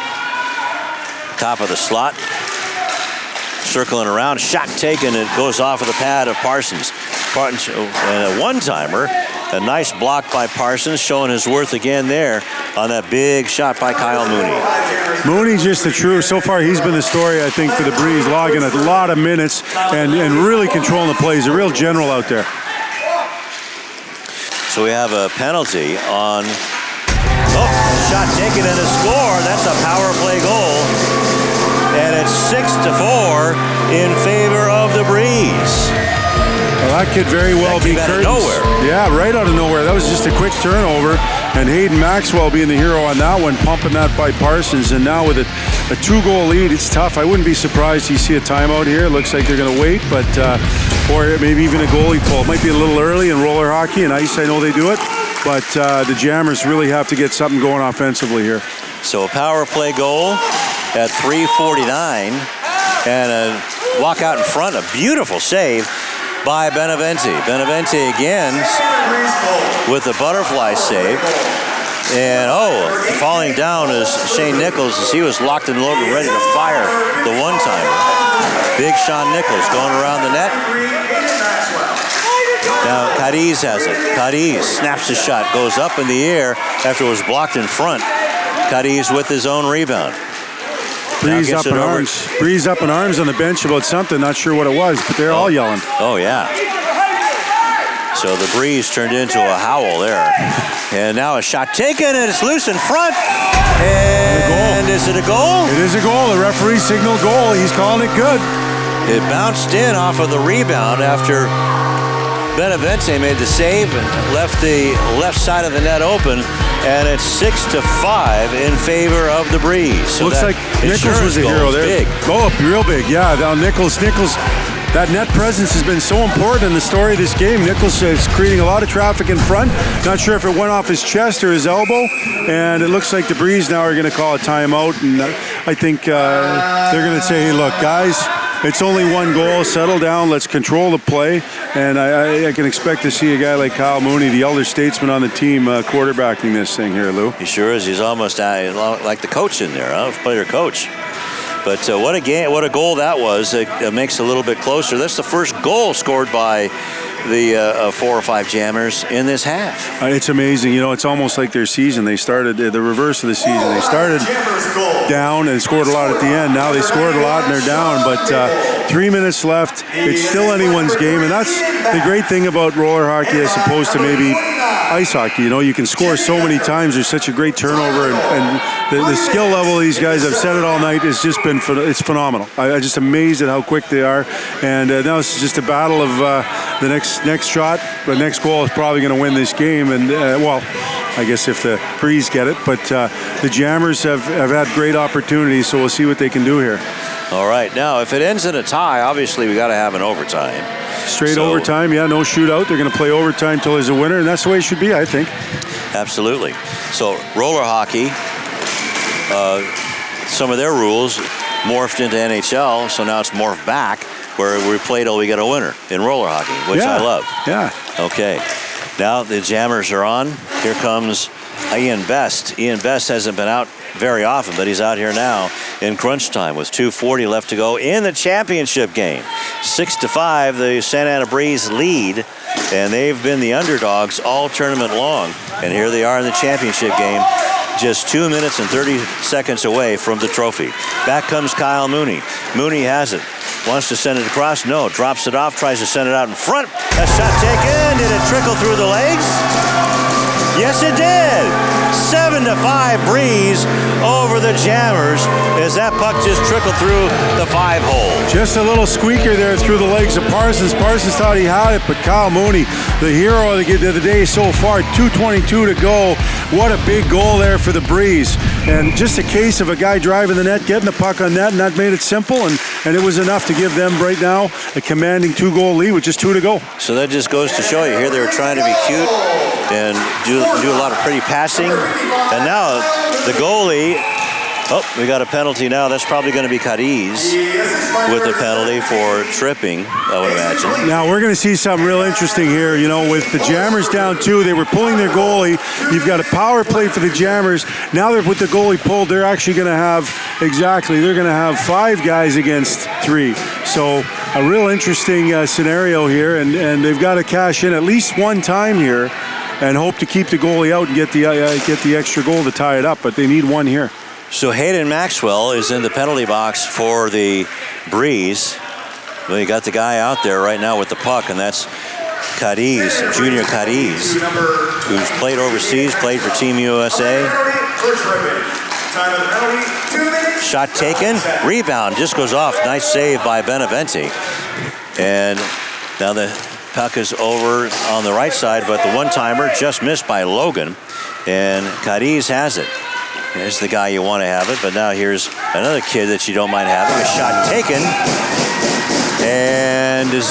top of the slot, circling around, shot taken, it goes off of the pad of Parsons. And a one-timer, a nice block by Parsons, showing his worth again there on that big shot by Kyle Mooney. Mooney's just the true. So far, he's been the story, I think, for the Breeze, logging a lot of minutes and really controlling the plays. A real general out there. So we have a penalty on. Shot taken and a score. That's a power play goal. And it's 6-4 in favor of the Breeze. Well, that could very well be Curtis. Nowhere. Yeah, right out of nowhere. That was just a quick turnover. And Hayden Maxwell being the hero on that one, pumping that by Parsons. And now with a 2-goal lead, it's tough. I wouldn't be surprised you see a timeout here. It looks like they're going to wait, but or maybe even a goalie pull. It might be a little early in roller hockey and ice. I know they do it. But the Jammers really have to get something going offensively here. So a power play goal at 3:49. And a walk out in front. A beautiful save by Beneventi. Beneventi again with the butterfly save. And falling down is Shane Nichols as he was locked and loaded, ready to fire the one-timer. Big Sean Nichols going around the net. Now Cadiz has it. Cadiz snaps the shot, goes up in the air after it was blocked in front. Cadiz with his own rebound. Breeze up in arms. Breeze up in arms on the bench about something. Not sure what it was, but they're all yelling. Oh, yeah. So the Breeze turned into a howl there. And now a shot taken, and it's loose in front. And is it a goal? It is a goal. The referee signaled goal. He's calling it good. It bounced in off of the rebound after Beneventi made the save and left the left side of the net open. And it's 6-5 in favor of the Breeze. So looks like Nichols was a hero there. Big. Go up real big. Yeah, now Nichols, that net presence has been so important in the story of this game. Nichols is creating a lot of traffic in front. Not sure if it went off his chest or his elbow. And it looks like the Breeze now are going to call a timeout. And I think they're going to say, hey, look, guys, it's only one goal. Settle down. Let's control the play. And I can expect to see a guy like Kyle Mooney, the elder statesman on the team, quarterbacking this thing here, Lou. He sure is. He's almost like the coach in there, player coach. But what a game, what a goal that was. It makes it a little bit closer. That's the first goal scored by the 4 or 5 jammers in this half. It's amazing. You know, it's almost like their season. They started the reverse of the season. They started down and scored a lot at the end. Now they scored a lot and they're down. But 3 minutes left. It's still anyone's game. And that's the great thing about roller hockey as opposed to maybe ice hockey. You know, you can score so many times. There's such a great turnover. And the skill level of these guys, I've said it all night, has just been it's phenomenal. I'm just amazed at how quick they are. And now it's just a battle of the next shot. The next goal is probably going to win this game. And, well, I guess if the Breeze get it. But the Jammers have had great opportunities, so we'll see what they can do here. All right. Now, if it ends in a tie, obviously we got to have an overtime. Straight overtime, yeah, no shootout. They're going to play overtime till there's a winner, and that's the way it should be, I think. Absolutely. So roller hockey, some of their rules morphed into NHL, so now it's morphed back where we play till we get a winner in roller hockey, which I love. Yeah. Okay. Now the Jammers are on. Here comes Ian Best. Ian Best hasn't been out very often, but he's out here now in crunch time with 2:40 left to go in the championship game. 6-5, the Santa Ana Breeze lead, and they've been the underdogs all tournament long. And here they are in the championship game, just 2 minutes and 30 seconds away from the trophy. Back comes Kyle Mooney. Mooney has it. Wants to send it across. No. Drops it off. Tries to send it out in front. A shot taken. Did it trickle through the legs? Yes, it did. 7-5 Breeze over the Jammers as that puck just trickled through the 5-hole. Just a little squeaker there through the legs of Parsons. Parsons thought he had it, but Kyle Mooney, the hero of the day so far, 2:22 to go. What a big goal there for the Breeze. And just a case of a guy driving the net, getting the puck on net, and that made it simple, and it was enough to give them right now a commanding 2-goal lead with just 2 to go. So that just goes to show you here they were trying to be cute and do a lot of pretty passing. And now the goalie, we got a penalty now. That's probably going to be Cadiz with a penalty for tripping, I would imagine. Now we're going to see something real interesting here. You know, with the Jammers down 2, they were pulling their goalie. You've got a power play for the Jammers. Now they're with the goalie pulled. They're actually going to have, they're going to have 5 guys against 3. So a real interesting scenario here, and they've got to cash in at least one time here and hope to keep the goalie out and get the extra goal to tie it up, but they need one here. So Hayden Maxwell is in the penalty box for the Breeze. Well, you got the guy out there right now with the puck, and that's Cadiz, Junior Cadiz, who's played overseas, played for Team USA. Shot taken, rebound, just goes off. Nice save by Benevente. And now the puck is over on the right side, but the one-timer just missed by Logan, and Cadiz has it. There's the guy you want to have it, but now here's another kid that you don't mind having. A shot taken, and is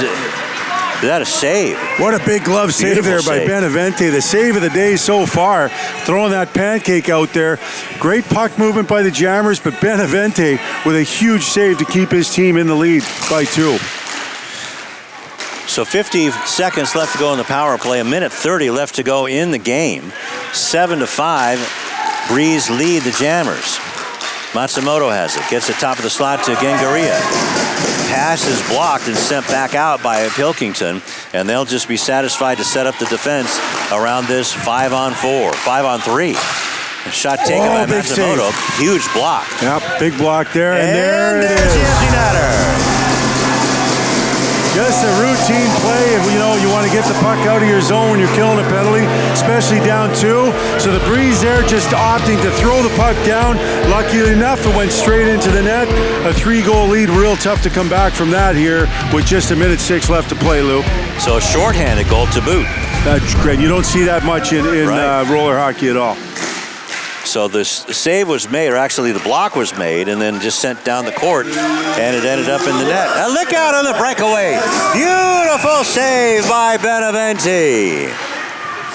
that a save? What a big glove save there by Benevente. The save of the day so far, throwing that pancake out there. Great puck movement by the Jammers, but Benevente with a huge save to keep his team in the lead by 2. So 50 seconds left to go in the power play, 1:30 left to go in the game. 7-5, Breeze lead the Jammers. Matsumoto has it, gets the top of the slot to Gengaria. Pass is blocked and sent back out by Pilkington, and they'll just be satisfied to set up the defense around this 5-on-4, 5-on-3. A shot taken by Matsumoto, huge block. Yep, big block there, and there it is. The empty netter. Just a routine play. You know, you want to get the puck out of your zone when you're killing a penalty, especially down 2. So the Breeze there just opting to throw the puck down. Luckily enough, it went straight into the net. A 3-goal lead, real tough to come back from that here with just 1:06 left to play, Lou. So a shorthanded goal to boot. That's great. You don't see that much in roller hockey at all. So the save was made, or actually the block was made, and then just sent down the court, and it ended up in the net. Now look out on the breakaway. Beautiful save by Benevente.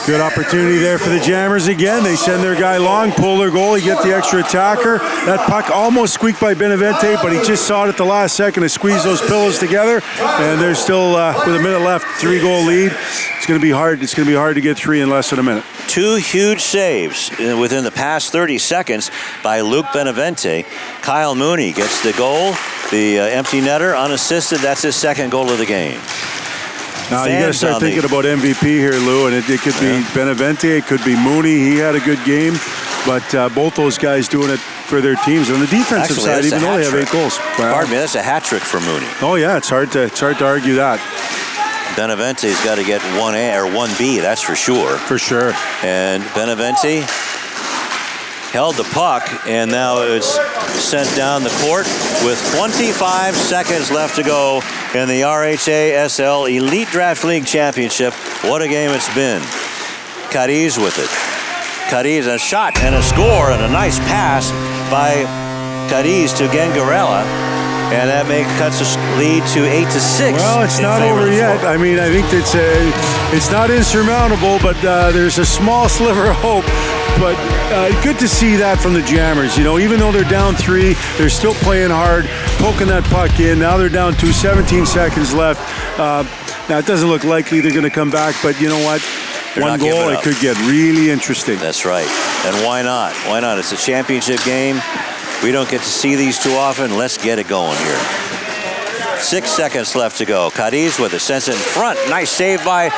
Good opportunity there for the Jammers again. They send their guy long, pull their goalie, get the extra attacker. That puck almost squeaked by Benavente, but he just saw it at the last second to squeeze those pillows together. And they're still, with a minute left, 3-goal lead. It's going to be hard. It's going to be hard to get 3 in less than a minute. 2 huge saves within the past 30 seconds by Luke Benavente. Kyle Mooney gets the goal. The empty netter, unassisted. That's his second goal of the game. Now you got to start thinking about MVP here, Lou, and it could be Benavente, it could be Mooney. He had a good game, but both those guys doing it for their teams. On the defensive side, even though they have 8 goals. Wow. Pardon me, that's a hat trick for Mooney. Oh yeah, it's hard to argue that. Benavente's got to get 1A or 1B, that's for sure. For sure. And Benavente held the puck, and now it's sent down the court with 25 seconds left to go in the RHASL Elite Draft League Championship. What a game it's been. Cadiz with it. Cadiz, a shot and a score and a nice pass by Cadiz to Gangarella. And that cuts the lead to 8-6. Well, it's not over yet. I mean, I think it's not insurmountable, but there's a small sliver of hope. But good to see that from the Jammers. You know, even though they're down 3, they're still playing hard, poking that puck in. Now they're down 2, 17 seconds left. Now, it doesn't look likely they're going to come back, but you know what? They're 1 goal, it could get really interesting. That's right. And why not? Why not? It's a championship game. We don't get to see these too often. Let's get it going here. 6 seconds left to go. Cadiz with it, sends it in front. Nice save by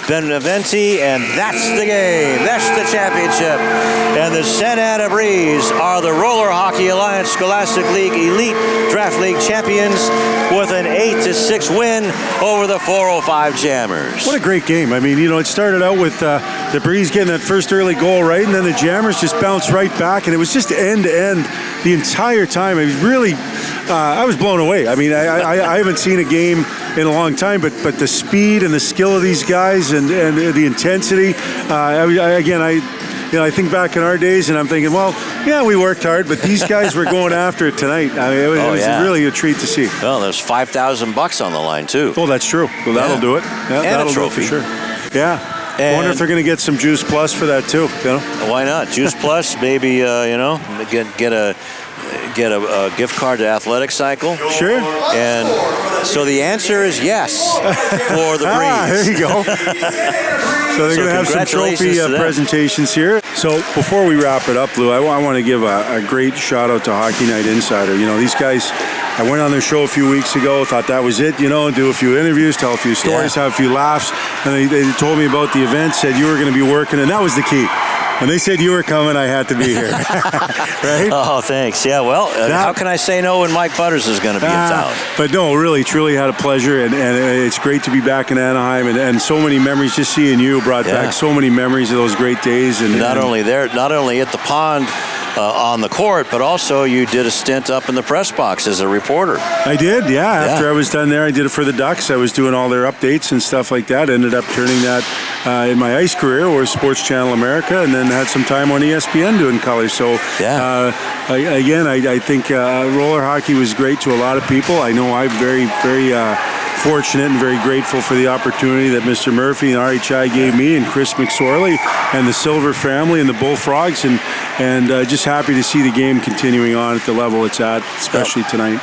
Benavente, and that's the game. That's the championship. And the Santa Ana Breeze are the Roller Hockey Alliance Scholastic League Elite Draft League champions with an 8-6 win over the 405 Jammers. What a great game. I mean, you know, it started out with the Breeze getting that first early goal right, and then the Jammers just bounced right back, and it was just end-to-end the entire time. It was really, I was blown away. I mean, I haven't seen a game in a long time, but the speed and the skill of these guys and the intensity. I think back in our days, and I'm thinking, well, yeah, we worked hard, but these guys were going after it tonight. I mean, it was really a treat to see. Well, there's $5,000 on the line too. Oh, that's true. Well, that'll do it. Yeah, and that'll a trophy. do it for sure. Yeah. I wonder if they're going to get some Juice Plus for that too. You know? Why not? Juice Plus, maybe. Get a gift card to Athletic Cycle. Sure. And so the answer is yes for the Breeze. There you go. So they're going to have some trophy presentations here. So before we wrap it up, Lou, I want to give a great shout out to Hockey Night Insider. You know, these guys, I went on their show a few weeks ago, thought that was it, you know, do a few interviews, tell a few stories, have a few laughs. And they told me about the event, said you were going to be working, and that was the key. When they said you were coming, I had to be here. Right? Oh, thanks. Yeah, well, how can I say no when Mike Butters is going to be in town? But no, really, truly had a pleasure, and it's great to be back in Anaheim, and so many memories. Just seeing you brought back so many memories of those great days. And not only at the pond, on the court, but also you did a stint up in the press box as a reporter. I did, yeah. After I was done there, I did it for the Ducks. I was doing all their updates and stuff like that. Ended up turning that in my ice career, or Sports Channel America, and then had some time on ESPN doing color. So, I think roller hockey was great to a lot of people. I know I'm very, very fortunate and very grateful for the opportunity that Mr. Murphy and RHI gave me, and Chris McSorley and the Silver family and the Bullfrogs, and just happy to see the game continuing on at the level it's at, especially tonight.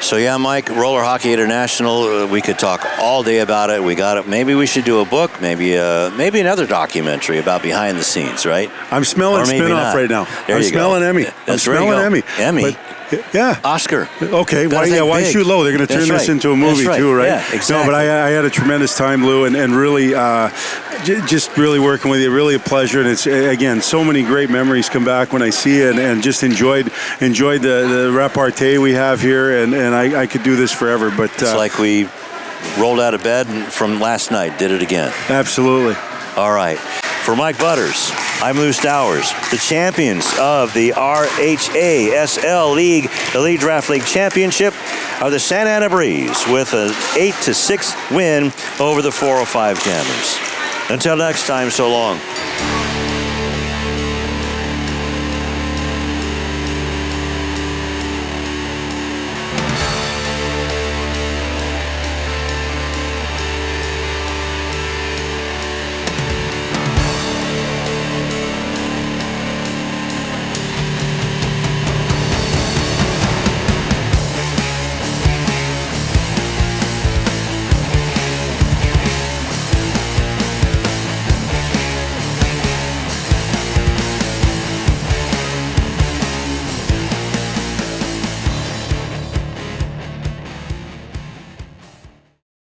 So yeah, Mike, Roller Hockey International, we could talk all day about it. We got it. Maybe we should do a book, maybe another documentary about behind the scenes, right? I'm smelling spin-off right now. I'm smelling Emmy. I'm smelling Emmy. Emmy. Yeah. Oscar. Okay. Why shoot low? They're going to turn this into a movie too, right? Yeah, exactly. No, but I had a tremendous time, Lou, and really just really working with you. Really a pleasure. And it's, again, so many great memories come back when I see it, and just enjoyed the repartee we have here, and I could do this forever. But it's like we rolled out of bed from last night, did it again. Absolutely. All right. For Mike Butters, I'm Lou Stowers. The champions of the RHASL League Elite Draft League Championship are the Santa Ana Breeze with an 8-6 win over the 405 Jammers. Until next time, so long.